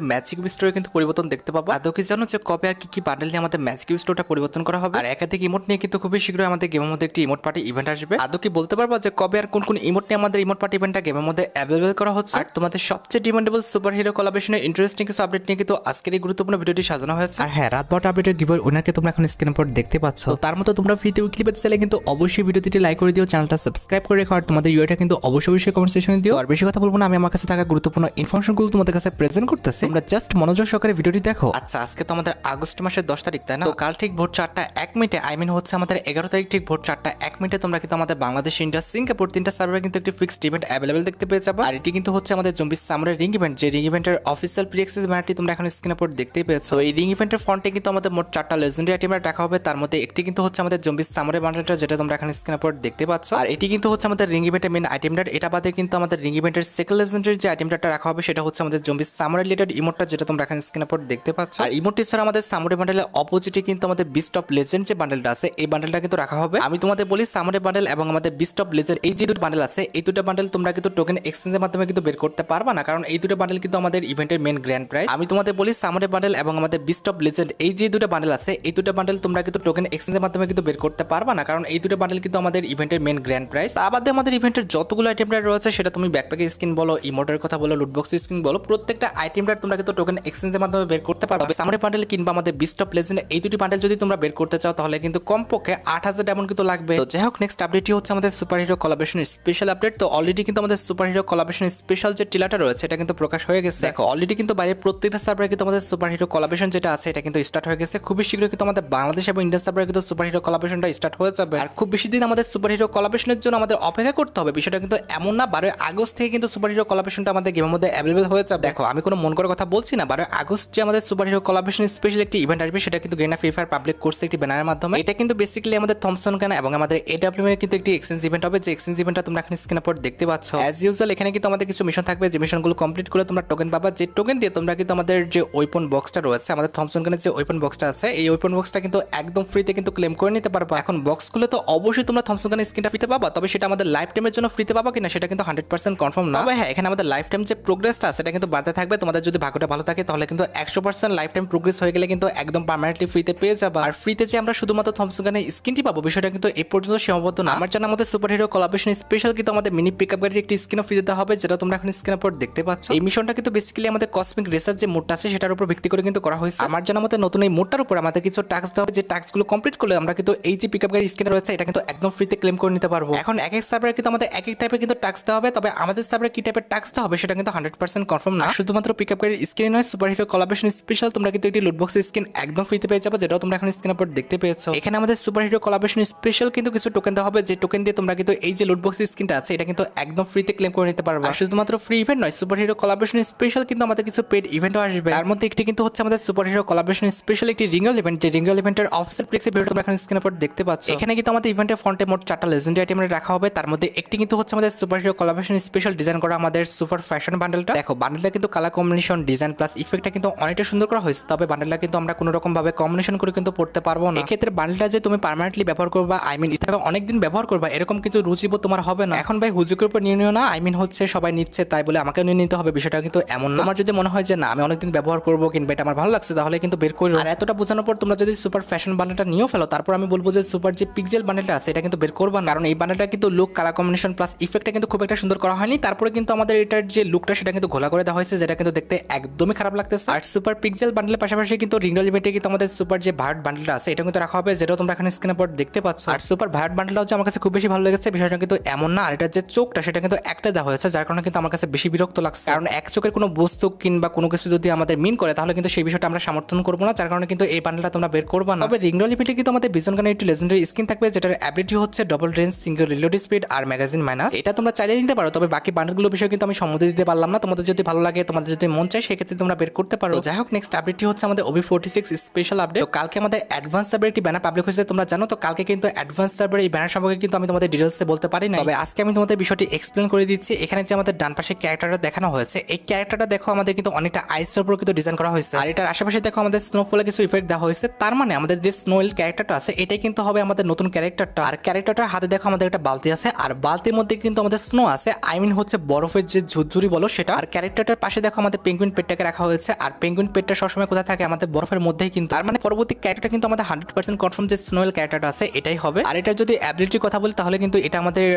Magic স্টোরে কিন্তু পরিবর্তন দেখতে পাবো। আদৌ কি জানো যে কবে আর কি বান্ডেল নিয়ে আমাদের ম্যাজিক স্টোরটা পরিবর্তন করা হবে? আর একাধিক ইমোট নিয়ে কিন্তু খুবই শীঘ্রই আমাদের গেমের মধ্যে একটি ইমোট পার্টি ইভেন্ট আসবে। আদৌ কি বলতে পারবো যে কবে আর কোন কোন ইমোট নিয়ে আমাদের ইমোট পার্টি ইভেন্টটা গেমের মধ্যে অ্যাভেলেবল করা হচ্ছে? আর তোমাদের সবচেয়ে ডিমান্ডেবল সুপার হিরো কোলাবরেশনের ইন্টারেস্টিং কিছু আপডেট নিয়ে কিন্তু আজকের এই গুরুত্বপূর্ণ ভিডিওটি সাজানো হয়েছে। আর হ্যাঁ, রাত 12টা আপডেটের গিভওয়ে উইনারকে তোমরা এখন স্ক্রিনের উপর দেখতে পাচ্ছ। তো তার মতো তোমরা ফ্রিতে উইকলি পেতে চাইলে কিন্তু অবশ্যই ভিডিওটি লাইক করে দিও, চ্যানেলটা সাবস্ক্রাইব করে রেখো, আর তোমাদের ইউআইটা কিন্তু অবশ্যই কমেন্ট সেকশনে দিও। আর বেশি কথা বলবো না, আমি আমার কাছে থাকা গুরুত্বপূর্ণ ইনফরমেশনগুলো তোমাদের কাছে প্রেজেন্ট করতেছি, তোমরা জাস্ট মনোযোগ সহকারে ভিডিওটি দেখো। আচ্ছা, আজকে তো আমাদের আগস্ট মাসের 10 তারিখ, তাই না? তো কাল ঠিক ভোর 4টা 1 মিনিটে, আই মিন হচ্ছে আমাদের 11 তারিখ ঠিক ভোর 4টা 1 মিনিটে তোমরা কিন্তু আমাদের বাংলাদেশ, ইন্ডিয়া, সিঙ্গাপুর তিনটা সার্ভারে কিন্তু একটি ফিক্সড ইভেন্ট অ্যাভেলেবল দেখতে পেয়ে যাবে। আর এটি কিন্তু হচ্ছে আমাদের জম্বি সামুরাই রিং ইভেন্ট, যে রিং ইভেন্টের অফিসিয়াল প্রি অ্যাক্সেস ব্যানারটি তোমরা এখন স্ক্রিনের উপর দেখতেই পেয়েছো। এই রিং ইভেন্টের ফ্রন্টে কিন্তু আমাদের মোট 4টা লেজেন্ডারি আইটেম রাখা হবে, তার মধ্যে একটি কিন্তু হচ্ছে আমাদের জম্বি সামুরাই বান্ডেলটা, যেটা তোমরা এখন স্ক্রিনের উপর দেখতে পাচ্ছ। আর এটি কিন্তু হচ্ছে আমাদের রিং ইভেন্টের মেইন আইটেমটা। এটা বাদে কিন্তু আমাদের রিং ইভেন্টের সেকেন্ড লেজেন্ডারি যে আইটেমটা রাখা হবে সেটা হচ্ছে আমাদের জম্বি সামুরাই রিলেটেড ইমোটটা, যেটা তোমরা এখন স্ক্রিনের উপর দেখতে পাচ্ছ। আর ইমোটটি ছাড়া আমাদের সামুরাই বান্ডেলের অপোজিটে কিন্তু আমাদের বিস্ট অফ লেজেন্ড যে বান্ডেলটা আছে এই বান্ডেলটা কিন্তু রাখা হবে। আমি তোমাদের বলি, সামুরাই বান্ডেল এবং আমাদের বিস্ট অফ লেজেন্ড এই যে দুটো বান্ডেল আছে, এই দুটো বান্ডেল তোমরা কিন্তু টোকেন এক্সচেঞ্জের মাধ্যমে কিন্তু বের করতে পারবা না, কারণ এই দুটো বান্ডেল কিন্তু আমাদের ইভেন্টের মেইন গ্র্যান্ড প্রাইজ। আমি তোমাদের বলি, সামুরাই বান্ডেল এবং আমাদের বিস্ট অফ লেজেন্ড এই যে দুটো বান্ডেল আছে, এই দুটো বান্ডেল তোমরা কিন্তু টোকেন এক্সচেঞ্জের মাধ্যমে কিন্তু বের করতে পারবা না, কারণ এই দুটো বান্ডেল কিন্তু আমাদের ইভেন্টের মেইন গ্র্যান্ড প্রাইজ। তা বাদে আমাদের ইভেন্টের যতগুলো আইটেমটা রয়েছে, সেটা তুমি ব্যাকপ্যাকের স্কিন বলো, ইমোটের কথা বলো, লুটবক্স স্কিন বলো, প্রত্যেকটা আইটেমটা তোমরা কিন্তু টোকেন এক্সচেঞ্জের মাধ্যমে বের করতে পারবে। সামুরাই বান্ডেল কিংবা আমাদের বিস্ট অফ লেজেন্ড এই দুটি বান্ডেল যদি তোমরা বের করতে চাও, তাহলে কিন্তু কমপক্ষে 8000 ডায়মন্ড কিন্তু লাগবে। তো যাই হোক, নেক্সট আপডেটটি হচ্ছে আমাদের super hero collaboration special update. তো অলরেডি কিন্তু আমাদের সুপার হিরো কোলাবরেশন স্পেশাল যে ট্রেলারটা রয়েছে এটা কিন্তু প্রকাশ হয়ে গেছে। দেখো, অলরেডি কিন্তু বাইরে প্রত্যেকটা সার্ভারে কিন্তু আমাদের সুপার হিরো কোলাবরেশন যেটা আছে এটা কিন্তু স্টার্ট হয়ে গেছে। খুবই শীঘ্রই কিন্তু আমাদের বাংলাদেশ এবং ইন্ডিয়া সার্ভারে কিন্তু সুপার হিরো কোলাবরেশনটা স্টার্ট হয়ে যাবে। আর খুব বেশি দিন আমাদের সুপার হিরো কোলাবরেশনের জন্য আমাদের অপেক্ষা করতে হবে বিষয়টা কিন্তু এমন না। 12 আগস্ট থেকে কিন্তু সুপার হিরো কোলাবরেশনটা আমাদের গেমের মধ্যে অ্যাভেলেবল হয়ে যাবে। দেখো, আমি কোনো মন করার কথা বলছি না। 12 আগস্ট যে আমাদের সুপার হিরো কোলাবরেশন স্পেশাল একটি ইভেন্ট আসবে, সেটা কিন্তু গেনা ফ্রি ফায়ার পাবলিক কোর্সে একটি ব্যানারের মাধ্যমে। এটা কিন্তু বেসিক্যালি আমাদের থমসন গান এবং আমাদের এডব্লিউ এর কিন্তু একটি এক্সচেঞ্জ ইভেন্ট হবে, যে এক্সচেঞ্জ ইভেন্টটা তোমরা এখন স্ক্রিনের উপর দেখতে পাচ্ছ। অ্যাজ ইউজুয়াল এখানে কিন্তু আমাদের কিছু মিশন থাকবে, যে মিশনগুলো কমপ্লিট করে তোমরা টোকেন পাবা, যে টোকেন দিয়ে তোমরা কিন্তু আমাদের যে ওয়েপন বক্সটা রয়েছে, আমাদের থমসন গানের যে ওয়েপন বক্সটা আছে, এই ওয়েপন বক্সটা কিন্তু একদম ফ্রিতে কিন্তু ক্লেম করে নিতে পারবা। এখন বক্স খুলে তো অবশ্যই তোমরা থমসন গানের স্কিনটা ফ্রিতে পাবা, তবে সেটা আমাদের লাইফ টাইমের জন্য ফ্রিতে পাবা কিনা সেটা কিন্তু 100% কনফার্ম না। তবে হ্যাঁ, এখানে আমাদের লাইফ টাইম যে প্রোগ্রেসটা আছে সেটা কিন্তু বাড়তে থাকবে। তোমাদের যদি ভাগ্যটা ভালো থাকে তাহলে কিন্তু 100% লাইফ টাইম প্রোগ্রেস হয়ে গেলে কিন্তু একদম পার্মানেন্টলি ফ্রিতে পেয়ে যাবা। আর ফ্রিতে যে আমরা শুধুমাত্র থমসন গানের স্কিনটি পাবো বিষয়টা কিন্তু এই পর্যন্ত সীমাবদ্ধ না। আমার জানা আমাদের সুপার হিরো কোলাবরেশন স্পেশাল কিন্তু আমাদের মিনি পিকআপ গাড়ির একটি স্কিনও ফ্রি দিতে হবে, যেটা তোমরা এখন স্ক্রিনের উপর দেখতে পাচ্ছ। এই মিশনটা কিন্তু বেসিক্যালি আমাদের কসমিক রেসার যে মোডটা আছে সেটার উপর ভিত্তি করে কিন্তু করা হয়েছে। আমার জানা মতে নতুন এই মোডটার উপর আমাদের কিছু টাস্ক দেওয়া হবে, যে টাস্কগুলো কমপ্লিট করলে আমরা কিন্তু এই যে পিকআপ গাড়ির স্কিন রয়েছে এটা কিন্তু একদম ফ্রিতে ক্লেম করে নিতে পারবো। এখন এক এক সার্ভারে কিন্তু আমাদের এক এক টাইপের কিন্তু টাস্ক দেওয়া হবে, তবে আমাদের সার্ভারে কি টাইপের টাস্ক দেওয়া হবে সেটা কিন্তু 100% কনফার্ম না। শুধুমাত্র পিকআপ গাড়ির স্কিন নয়, সুপার হিরো কোলাবরেশন স্পেশাল তোমরা কিন্তু একটি লুটবক্স স্কিন একদম ফ্রিতে পেয়ে যাবে, যেটাও তোমরা এখন স্ক্রিনের উপর দেখতে পেয়েছো। এখানে আমাদের সুপার হিরো কোলাবরেশন স্পেশাল কিন্তু কিছু টোকেন দেওয়া হবে, যে টোকেন দিয়ে তোমরা কিন্তু এই যে লুটবক্স স্কিনটা আছে এটা কিন্তু একদম ফ্রিতে ক্লেম করে নিতে পারবে। আর শুধুমাত্র ফ্রি ইভেন্ট নয়, সুপার হিরো কোলাবরেশন স্পেশাল কিন্তু আমাদের কিছু পেড ইভেন্টও আসবে। তার মধ্যে একটি কিন্তু হচ্ছে আমাদের সুপার হিরো কোলাবরেশন স্পেশাল একটি রিঙ্গল ইভেন্ট, যে রিঙ্গল ইভেন্টের অফিসিয়াল প্লেক্সের ভিডিও তোমরা এখন স্ক্রিনের উপর দেখতে পাচ্ছ। এখানে কিন্তু আমাদের ইভেন্টের ফ্রন্টে মোট 4টা লেজেন্ডারি আইটেম রাখা হবে, তার মধ্যে একটি কিন্তু হচ্ছে আমাদের super hero collaboration special design করা আমাদের সুপার ফ্যাশন বান্ডেলটা। দেখো, বান্ডেলটা কিন্তু কালার কম্বিনেশন, ডিজাইন প্লাস ইফেক্টটা কিন্তু অনেকটা সুন্দর করা হয়েছে, তবে বান্ডেলটা কিন্তু আমরা কোনো রকম ভাবে কম্বিনেশন করে কিন্তু পড়তে পারবো না। এক্ষেত্রে বান্ডেলটা যে তুমি পার্মানেন্টলি ব্যবহার করবা, আই মিন ইসে অনেকদিন ব্যবহার করবা, এরকম কিন্তু রুচিবোধ তোমার হবে না। এখন ভাই হুজুকের উপর নিয়ে নিও না, আই মিন হচ্ছে সবাই নিচ্ছে তাই বলে আমাকে নিয়ে নিতে হবে বিষয়টা কিন্তু এমন না। তোমার যদি মনে হয় যে না আমি অনেকদিন ব্যবহার করবো কিংবা এটা আমার ভালো লাগছে, তাহলে কিন্তু বের করো। আর এতটা বোঝানোর পর তোমরা যদি সুপার ফ্যাশন বান্ডেলটা নিয়েও ফেলো, তারপর আমি বলবো যে সুপার যে পিক্সেল বান্ডেলটা আছে এটা কিন্তু বের করবা না, কারণ এই বান্ডেলটা কিন্তু লুক, কালার কম্বিনেশন প্লাস ইফেক্টটা কিন্তু খুব একটা সুন্দর করা হয়নি। তারপরে কিন্তু আমাদের এটার যে লুকটা সেটা কিন্তু ঘোলা করে দেওয়া হয়েছে, যেটা কিন্তু দেখতে একদমই খারাপ লাগতেছে। আর সুপার পিক্সেল বান্ডেলের পাশাপাশি কিন্তু রিঙ্গল ইভেন্টে কিন্তু আমাদের সুপার যে ভার্ট বান্ডেলটা আছে এটা কিন্তু রাখা হবে, যেটাও তোমরা এখানে স্ক্রিনের উপর দেখতে পাচ্ছ। আর সুপার ভার্ট বান্ডেলটা হচ্ছে আমার কাছে খুব বেশি ভালো লেগেছে, বিষয়টা কিন্তু এমন না। আর এটার যে চোখটা সেটা কিন্তু একটা দেওয়া হয়েছে, যার কারণে কিন্তু আমার কাছে বেশি বিরক্ত লাগছে, কারণ এক চোখের কোনো বস্তু কিংবা কোনো কিছু যদি আমাদের মিন করে তাহলে কিন্তু সেই বিষয়টা আমরা সমর্থন করবো না, যার কারণে কিন্তু এই বান্ডেলটা তোমরা বের করবা না। তবে রিঙ্গল ইভেন্টে কিন্তু আমাদের বিজন গানের একটি লেজেন্ডারি স্কিন থাকবে, যেটার অ্যাবিলিটি হচ্ছে double range, single reload speed আর ম্যাগাজিন মাইনাস। এটা তোমরা চাইলে নিতে পারো, তবে বাকি বান্ডেলগুলো বিষয় কিন্তু আমি সম্মতি দিতে পারলাম না। তোমাদের যদি ভালো লাগে, তোমাদের যদি মন চায়, সেক্ষেত্রে তোমরা বের করতে পারো। যাই হোক, নেক্সট আপডেটটি হচ্ছে আমাদের OB46 স্পেশাল আপডেট। তো কালকে আমাদের অ্যাডভান্স সার্ভারে একটি ব্যানার পাবলিক হয়েছে, তোমরা জানো। তো কালকে কিন্তু অ্যাডভান্স সার্ভারে এই ব্যানার সম্পর্কে কিন্তু আমি তোমাদের ডিটেলসে বলতে পারি না, তবে আজকে আমি তোমাদের বিষয়টি এক্সপ্লেন করে দিচ্ছি। এখানে যে আমাদের ডান পাশে ক্যারেক্টারটা দেখানো হয়েছে, এই ক্যারেক্টারটা দেখো আমাদের কিন্তু অনেকটা আইসের উপর কিন্তু ডিজাইন করা হয়েছে, আর এটার আশেপাশে দেখো আমাদের স্নোফলে কিছু ইফেক্ট দেওয়া হয়েছে। তার মানে আমাদের যে স্নোয়েল ক্যারেক্টারটা আছে এটাই কিন্তু হবে আমাদের নতুন ক্যারেক্টারটা। আর ক্যারেক্টারটার হাতে দেখো আমাদের একটা বালতি আছে, আর বালতির মধ্যে কিন্তু আমাদের স্নো আছে, আই মিন হচ্ছে বরফের যে ঝুরঝুরি বলো সেটা। আর ক্যারেক্টারটার পাশে দেখো আমাদের পেঙ্গুইন পেঙ্গুইন পেটটাকে রাখা হয়েছে। আর পেঙ্গুইন পেটটা সবসময় কোথায় থাকে, আমাদের বরফের মধ্যেই কিন্তু। তার মানে পরবর্তী ক্যারেক্টারটা কিন্তু আমাদের 100% কনফার্ম যে স্নোয়েল ক্যারেক্টারটা আছে এটাই হবে। আর এটা যদি অ্যাবিলিটির কথা বলি তাহলে কিন্তু এটা আমাদের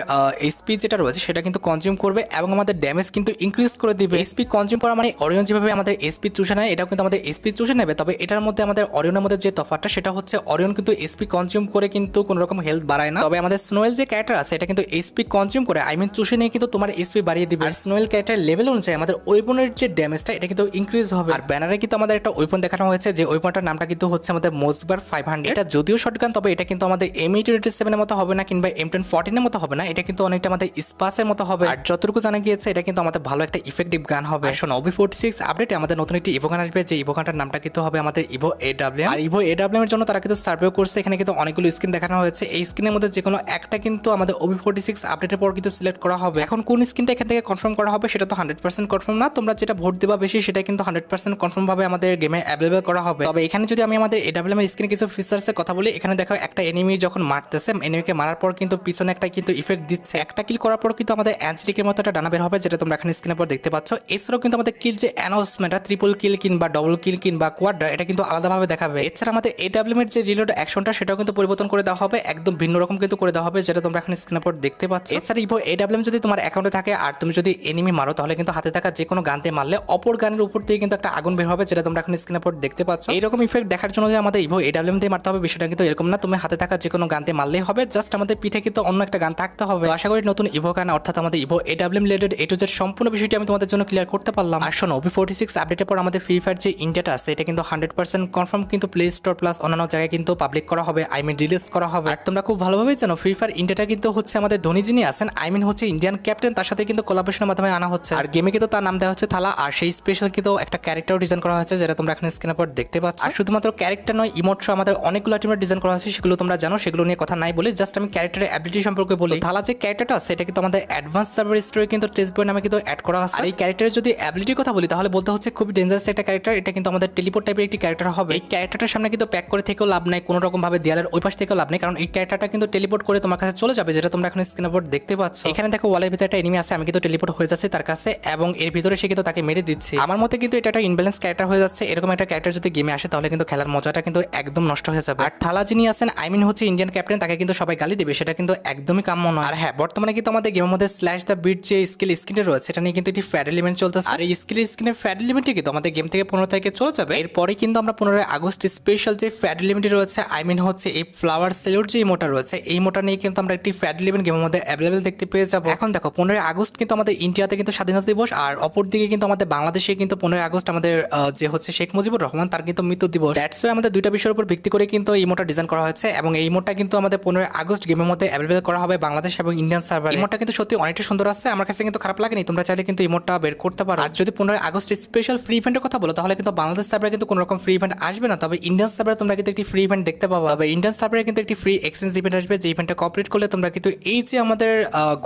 এসপি যেটা রয়েছে সেটা কিন্তু কনজিউম করবে এবং আমাদের ড্যামেজ কিন্তু ইনক্রিজ করে দিবে। এসপি কনজিউম করা মানে অরিয়ন যেভাবে আমাদের এসপি চুষে নেয় এটাও কিন্তু আমাদের এসপি চুষে নেবে। তবে এটার মধ্যে আমাদের অরিয়নের মধ্যে যে তফাৎটা সেটা হচ্ছে অরিয়ন কিন্তু এসপি কনজিউম করে কিন্তু কোনো রকম হেলথ বাড়ায় না। তবে আমাদের স্নোয়েল যে ক্যারেক্টার আছে এটা কিন্তু এসপি কনজিউম করে চুষে নিয়ে কিন্তু তোমার এসপি বাড়িয়ে দিবে। আর স্নোয়েল ক্যারেক্টার লেভেল অনুযায়ী আমাদের ওয়েপনের যে ড্যামেজটা এটা কিন্তু ইনক্রিজ হবে। আর ব্যানারে কিন্তু আমাদের একটা ওয়েপন দেখানো হয়েছে যে ওয়েপনটার নামটা কিন্তু হচ্ছে আমাদের মোসবার 500। এটা যদিও শটগান তবে এটা কিন্তু আমাদের M887 এর মতো হবে না কিংবা M1014 এর মতো হবে না, এটা কিন্তু অনেকটা আমাদের স্পাসের মতো হবে। আর যতটুকু জানা গিয়েছে এটা কিন্তু আমাদের ভালো একটা ইফেক্টিভ গান হবে। শোনো OB46 আপডেটে আমাদের নতুন একটি ইভো গান আসবে, যে ইভো গানটার নামটা কিন্তু হবে আমাদের ইভো AWM। আর ইভো AWM এর জন্য তারা কিন্তু সার্ভে করছে, এখানে কিন্তু অনেকগুলো স্কিন দেখানো হয়েছে। এই স্কিনের মধ্যে যে কোনো একটা কিন্তু আমাদের OB46 আপডেটের পর কিন্তু সিলেক্ট করা হবে। এখন কোন স্কিনটা এখান থেকে কনফার্ম করা হবে সেটা তো 100% কনফার্ম না, তোমরা যেটা ভোট দেবা বেশি সেটা কিন্তু 100% কনফার্ম ভাবে আমাদের গেমে অ্যাভেলেবল করা হবে। তবে এখানে যদি আমি আমাদের AWM এর স্কিনে কিছু ফিচার্সের কথা বলি, এখানে দেখো একটা এনিমি যখন মারতেছে, এনিমিকে মারার পর কিন্তু পিছনে একটা কিন্তু ইফেক্ট দিচ্ছে। একটা কিল করার পর কিন্তু আমাদের অ্যাঞ্জেলিকের মতো একটা ডানা বের হবে, যেটা তোমরা এখানে স্ক্রিনের পর দেখতে পাচ্ছ। এছাড়াও কিন্তু আমাদের কিল যে অ্যানাউন্সমেন্ট, ট্রিপল কিল কিংবা ডবল কিল কিংবা কোয়াড্রা, এটা কিন্তু আলাদাভাবে দেখাবে। এছাড়া আমাদের AWM এর যে রিলোড অ্যাকশনটা সেটাও কিন্তু পরিবর্তন করে দেওয়া হবে, একদম ভিন্ন রকম কিন্তু করে দেওয়া হবে, যেটা তোমরা এখানে স্ক্রিনের পর দেখতে পাচ্ছ। এছাড়া ইভো AWM যদি তোমার অ্যাকাউন্টে থাকে আর তুমি যদি এনিমি মারো তাহলে কিন্তু হাতে থাকা যে কোনো গানতে মারলে অপর গানের উপর থেকে কিন্তু একটা আগুন বের হবে, যেটা তোমরা এখন স্ক্রিনের পর দেখতে পাচ্ছ। এইরকম ইফেক্ট দেখার জন্য যে আমাদের ইভো AWM দিয়ে মারতে হবে বিষয়টা কিন্তু এরকম না, তুমি হাতে থাকা যে কোনো গানতে মারলেই হবে, জাস্ট আমাদের পিঠে কিন্তু অন্য একটা গান থাকতে হবে। আশা করি নতুন ইভো গান অর্থাৎ আমাদের evo AWM related A to Z সম্পূর্ণ বিষয়টি আমি তোমাদের জন্য ক্লিয়ার করতে পারলাম। আর শোনো OB46 আপডেটের পর আমাদের ফ্রি ফায়ার যে ইন্ডিয়াটা আছে এটা কিন্তু 100% কনফার্ম কিন্তু প্লে স্টোর প্লাস অন্যান্য জায়গায় কিন্তু পাবলিক করা হবে, রিলিজ করা হবে। আর তোমরা খুব ভালোভাবেই জানো ফ্রি ফায়ার ইন্ডিয়াটা কিন্তু হচ্ছে আমাদের ধোনি যিনি আছেন হচ্ছে ইন্ডিয়ান ক্যাপ্টেন, তার সাথে কিন্তু কোলাবোরেশনের মাধ্যমে আনা হচ্ছে। আর গেমে কিন্তু তার নাম দেওয়া হচ্ছে থালা, আর সেই স্পেশাল কিন্তু একটা ক্যারেক্টার ডিজাইন করা হয়েছে, যেটা তোমরা এখানে স্ক্রিনের পর দেখতে পাচ্ছ। আর শুধুমাত্র ক্যারেক্টার নয়, ইমোট সহ আমাদের অনেকগুলো আইটেমের ডিজাইন করা হয়েছে, সেগুলো তোমরা জানো, সেগুলো নিয়ে কথা নাই বলে জাস্ট আমি ক্যারেক্টারের অ্যাবিলিটি সম্পর্কে বলি। থালা যে ক্যারেক্টারটা আছে এটা কিন্তু আমাদের অ্যাডভান্স সার্ভার স্টোরে কিন্তু টেস্ট বই নামে কিন্তু অ্যাড করা আছে। আর এই ক্যারেক্টারের যদি অ্যাবিলিটির কথা বলি তাহলে বলতে হচ্ছে খুবই ডেঞ্জারাস একটা ক্যারেক্টার। এটা কিন্তু আমাদের টেলিপোর্ট টাইপের একটি ক্যারেক্টার হবে। এই ক্যারেক্টারটার সামনে কিন্তু প্যাক করে থেকেও লাভ নাই, কোনো রকম ভাবে দেয়ালের ওই পাশ থেকেও লাভ নেই, কারণ এই ক্যারেক্টারটা কিন্তু টেলিপোর্ট করে তোমার কাছে চলে যাবে, যেটা তোমরা এখন স্ক্রিনের উপর দেখতে পাচ্ছ। এখানে দেখো ওয়ালের ভিতরে একটা এনিমি আছে, আমি কিন্তু টেলিপোর্ট হয়ে যাচ্ছে তার কাছে এবং এর ভিতরে সে কিন্তু তাকে মেরে দিচ্ছে। আমার মতে কিন্তু এটা একটা ইনব্যালেন্স ক্যারেক্টার হয়ে যাচ্ছে। এরকম একটা ক্যারেক্টার যদি গেমে আসে তাহলে কিন্তু খেলার মজাটা কিন্তু একদম নষ্ট হয়ে যাবে। আর থালা যিনি আছেন হচ্ছে ইন্ডিয়ান ক্যাপ্টেন, তাকে কিন্তু সবাই গালি দেবে, সেটা কিন্তু একদমই কাম্য নয়। আর হ্যাঁ, বর্তমানে কিন্তু আমাদের গেমের মধ্যে স্ল্যাশ দ্য বিট যে স্কিনটা রয়েছে এটা নিয়ে কিন্তু একটি ফ্যাড এলিমেন্ট চলতেছে। আর এই স্কিনের ফ্যাড এলিমেন্টটি কিন্তু আমাদের গেম থেকে 15 তারিখে চলে যাবে। এরপরে কিন্তু আমরা 15 আগস্ট স্পেশাল যে ফ্যাড এলিমেন্ট রয়েছে হচ্ছে এই ফ্লাওয়ার সেলুট যে ইমোটা রয়েছে এই ইমোটা নিয়ে কিন্তু আমরা একটি ফ্যাড এলিমেন্ট গেমের মধ্যে অ্যাভেলেবল দেখতে পেয়ে যাবো। এখন দেখো 15 আগস্ট কিন্তু আমাদের ইন্ডিয়াতে কিন্তু স্বাধীনতা দিবস, আর অপরদিকে কিন্তু আমাদের বাংলাদেশে কিন্তু 15 আগস্ট আমাদের যে হচ্ছে শেখ মুজিবুর রহমান তার কিন্তু মৃত্যু দিবস। দ্যাটস ওয়াই আমাদের দুইটা বিষয়ের উপর ভিত্তি করে কিন্তু এই ইমোটা ডিজাইন করা হয়েছে এবং এই ইমোটা কিন্তু আমাদের 15 আগস্ট গেমের মধ্যে অ্যাভেলেবল করা হবে বাংলাদেশ এবং ইন্ডিয়ান সার্ভার। ইমোটা কিন্তু সত্যি অনেকটা সুন্দর আছে, আমার কাছে কিন্তু খারাপ লাগেনি, তোমরা চাইলে কিন্তু ইমোটা বের করতে পারো। আর যদি 15 আগস্ট স্পেশাল ফ্রি ইভেন্টের কথা বলো তাহলে কিন্তু বাংলাদেশ সার্ভারে কিন্তু কোনো রকম ফ্রি ইভেন্ট আসবে না, তবে ইন্ডিয়ান সার্ভারে তোমরা কিন্তু একটি ফ্রি ইভেন্ট দেখতে পাবো। তবে ইন্ডিয়ান সার্ভারে কিন্তু একটি ফ্রি এক্সচেঞ্জ ইভেন্ট আসবে, যে ইভেন্টটা কমপ্লিট করলে তোমরা কিন্তু এই যে আমাদের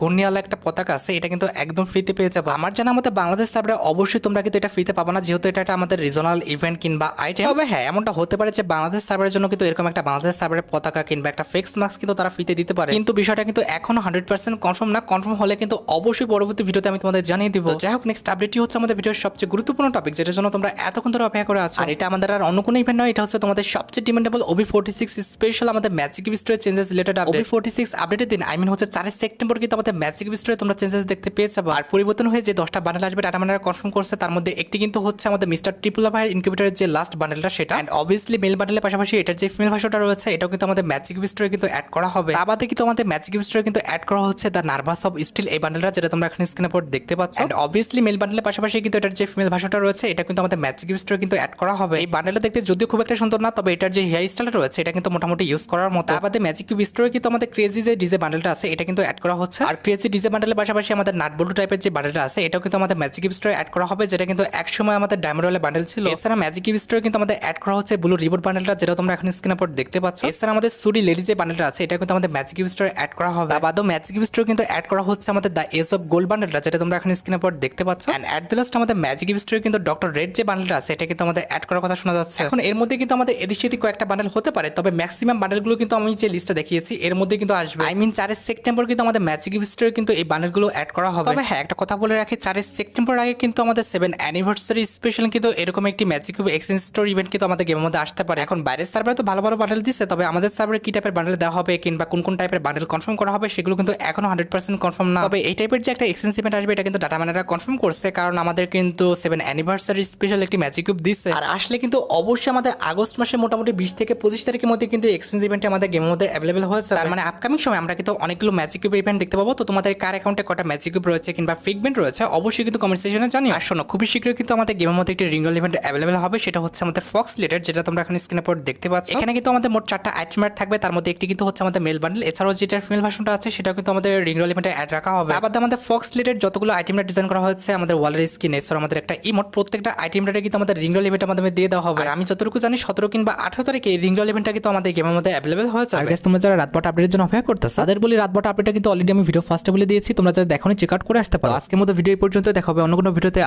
ঘূর্ণিয়ালা একটা পতাকা আছে এটা কিন্তু একদম ফ্রিতে পেয়ে যাবো। আমার জানা আমাদের বাংলাদেশ সার্ভারে অবশ্যই তোমরা কিন্তু এটা ফ্রিতে পাবো না, যেহেতু এটা আমাদের রিজনাল ইভেন্ট কিংবা আইটেম। তবে হ্যাঁ, এমনটা হতে পারে যে বাংলাদেশ সার্ভারের জন্য কিন্তু এরকম একটা বাংলাদেশ সার্ভারের পতাকা কিংবা একটা ফেক্স মাস্ক কিন্তু তারা ফ্রিতে দিতে পারে, কিন্তু বিষয়টা কিন্তু এখনো 100% কনফার্ম না। কনফার্ম হলে কিন্তু অবশ্যই পরবর্তী ভিডিওতে আমি তোমাদের জানিয়ে দিব। যাই হোক, নেক্সট আপডেটটি হচ্ছে আমাদের ভিডিওর সবচেয়ে গুরুত্বপূর্ণ টপিক, যেটার জন্য তোমরা এতক্ষণ ধরে অপেক্ষা করে আছো। আর এটা আমাদের আর অন্য কোনো ইভেন্ট নয়, এটা হচ্ছে তোমাদের সবচেয়ে ডিমান্ডেবল OB46 স্পেশাল আমাদের ম্যাজিক স্টোরে চেঞ্জেস রিলেটেড আপডেট। OB46 আপডেটের দিন হচ্ছে 4 সেপ্টেম্বর কিন্তু আমাদের ম্যাজিক স্টোরে তোমরা চেঞ্জেস দেখতে পেয়ে যাবে। আর পরিবর্তন হয়ে যে 10টা বান্ডেল আসবে টাটা মানারা কনফার্ম করছে, তার মধ্যে একটি কিন্তু হচ্ছে আমাদের মিস্টার ট্রিপুলা ভাইয়ের ইনকিউবেটরের যে লাস্ট বান্ডেলটা সেটা, এন্ড অবভিয়াসলি মেল বান্ডেলের পাশাপাশি এটার যে ফিমেল ভার্সনটা রয়েছে এটাও কিন্তু আমাদের ম্যাজিক স্টোরে কিন্তু অ্যাড করা হবে। তার বাদে কিন্তু আমাদের ম্যাজিক স্টোরে কিন্তু অ্যাড করা হচ্ছে দ্য নার্ভাস অফ স্টিল এই বান্ডেলটা, যেটা তোমরা এখানে স্ক্রিনে পর দেখতে পাচ্ছ। এন্ড অবভিয়াসলি মেল বান্ডেলের পাশাপাশি কিন্তু এটার যে ফিমেল ভার্সনটা রয়েছে এটা কিন্তু আমাদের ম্যাজিক স্টোরে কিন্তু অ্যাড করা হবে। এই বান্ডেলটা দেখতে যদিও খুব একটা সুন্দর না, তবে এটার যে হেয়ার স্টাইল রয়েছে এটা কিন্তু মোটামুটি ইউজ করার মতো। তার বাদে ম্যাজিক স্টোরে কিন্তু আমাদের ক্রেজি যে ডিজে বান্ডেলটা আছে এটা কিন্তু অ্যাড করা হচ্ছে। আর ক্রেজি ডিজে বান্ডেলের পাশাপাশি আমাদের নাট বল্টু টাইপের যে বান্ডেলটা আছে এটাও কিন্তু আমাদের ম্যাজিক স্টোরে অ্যাড করা হবে, যেটা কিন্তু এক সময় আমাদের ডায়মন্ড রয়্যাল বান্ডেল ছিল। এছাড়া ম্যাজিক স্টোরে কিন্তু আমাদের অ্যাড করা হচ্ছে ব্লু রিবোট বান্ডেলটা, যেটা তোমরা এখন স্ক্রিনে পর দেখতে পাচ্ছ। এছাড়া আমাদের সুরি লেডি যে বান্ডেলটা আছে এটা কিন্তু আমাদের ম্যাজিক স্টোরে অ্যাড করা হবে। তার বাদেও ম্যাজিক স্টোরে কিন্তু অ্যাড করা হচ্ছে আমাদের দ্য এজ অফ গোল্ড বান্ডেলটা, যেটা তোমরা এখন স্ক্রিনে পর দেখতে পাচ্ছ। এন্ড অ্যাট দ্য লাস্ট আমাদের ম্যাজিক স্টোরে কিন্তু ডক্টর রেড যে বান্ডেলটা আছে এটা কিন্তু আমাদের অ্যাড করার কথা শোনা যাচ্ছে। এখন এর মধ্যে কিন্তু আমাদের এদিক সেদিক কয়েকটা বান্ডেল হতে পারে, তবে ম্যাক্সিমাম বান্ডেলগুলো কিন্তু আমি যে লিস্টটা দেখিয়েছি এর মধ্যে কিন্তু আসবে। 4 সেপ্টেম্বর কিন্তু আমাদের ম্যাজিক স্টোরে কিন্তু এই বান্ডেলগুলো অ্যাড করা হবে। তবে হ্যাঁ, একটা কথা বলে রাখি, 4 সেপ্টেম্বর আগে কিন্তু আমাদের 7 7 অ্যানিভার্সারি স্পেশাল কিন্তু এরকম একটি magic cube exchange store event কিন্তু আমাদের গেমের মধ্যে আসতে পারে। এখন বাইরের সার্ভারে তো ভালো ভালো বান্ডেল দিচ্ছে, তবে আমাদের সার্ভারে কি টাইপের বান্ডেল দেওয়া হবে কিংবা কোন কোন টাইপের বান্ডেল কনফার্ম করা হবে সেগুলো কিন্তু এখনো 100% কনফার্ম না। তবে এই টাইপের যে একটা এক্সচেঞ্জ ইভেন্ট আসবে এটা কিন্তু ডাটা মাইনাররা কনফার্ম করছে, কারণ আমাদের কিন্তু 7 অ্যানিভার্সারি স্পেশাল একটি ম্যাজিক কিউব দিচ্ছে। আর আসলে কিন্তু অবশ্যই আমাদের আগস্ট মাসে মোটামুটি 20 থেকে 25 তারিখের মধ্যে কিন্তু এক্সচেঞ্জ ইভেন্ট আমাদের গেমের মধ্যে অ্যাভেলেবল হয়েছে। তার মানে আপকামিং সময় আমরা কিন্তু অনেকগুলো ম্যাজিক কিউব ইভেন্ট দেখতে পাবো। তো তোমাদের কার অ্যাকাউন্টে কটা ম্যাজিক কিউব রয়েছে কিংবা ফ্রিগমেন্ট রয়েছে অবশ্যই কিন্তু কমেন্ট সেকশনে জানিও। আর শোনো, খুবই শীঘ্রই কিন্তু আমাদের গেমের মধ্যে একটি রিং রোল ইভেন্ট অ্যাভেলেবল হবে, সেটা হচ্ছে আমাদের ফক্স রিলেটেড, যেটা তোমরা এখন স্ক্রিনের উপর দেখতে পাচ্ছ। এখানে কিন্তু আমাদের মোট 4টা আইটেম অ্যাড থাকবে, তার মধ্যে একটি কিন্তু হচ্ছে আমাদের মেল বান্ডেল, এছাড়াও যেটা ফিমেল ভার্সনটা আছে সেটাও কিন্তু আমাদের রিং রোল ইভেন্টে অ্যাড রাখা হবে। আবার আমাদের ফক্স রিলেটেড যতগুলো আইটেম ডিজাইন করা হয়েছে, আমাদের ওয়ালের স্কিন, এছাড়াও আমাদের একটা ইমোট, প্রত্যেকটা আইটেম কিন্তু আমাদের রিং রোল ইভেন্টের মাধ্যমে দিয়ে দেওয়া হবে। আর আমি যতটুকু জানি 17 কিংবা 18 তারিখে রিং রোল ইভেন্টটা কিন্তু আমাদের গেমের মধ্যে অ্যাভেলেবল হয়েছে। আর গাইস, তোমরা যারা রাতবাট আপডেটের জন্য অপেক্ষা করতেছো তাদের বলি রাতবাট আপডেটটা কিন্তু অলরেডি আমি ভিডিও ফার্স্টে বলে দিয়েছি, তোমরা যারা দেখোনি চেক আউট করে আসতে পারো। আজকের মতো ভিডিও এই পর্যন্ত, দেখা হবে অন্য কোনো ভিডিওতে।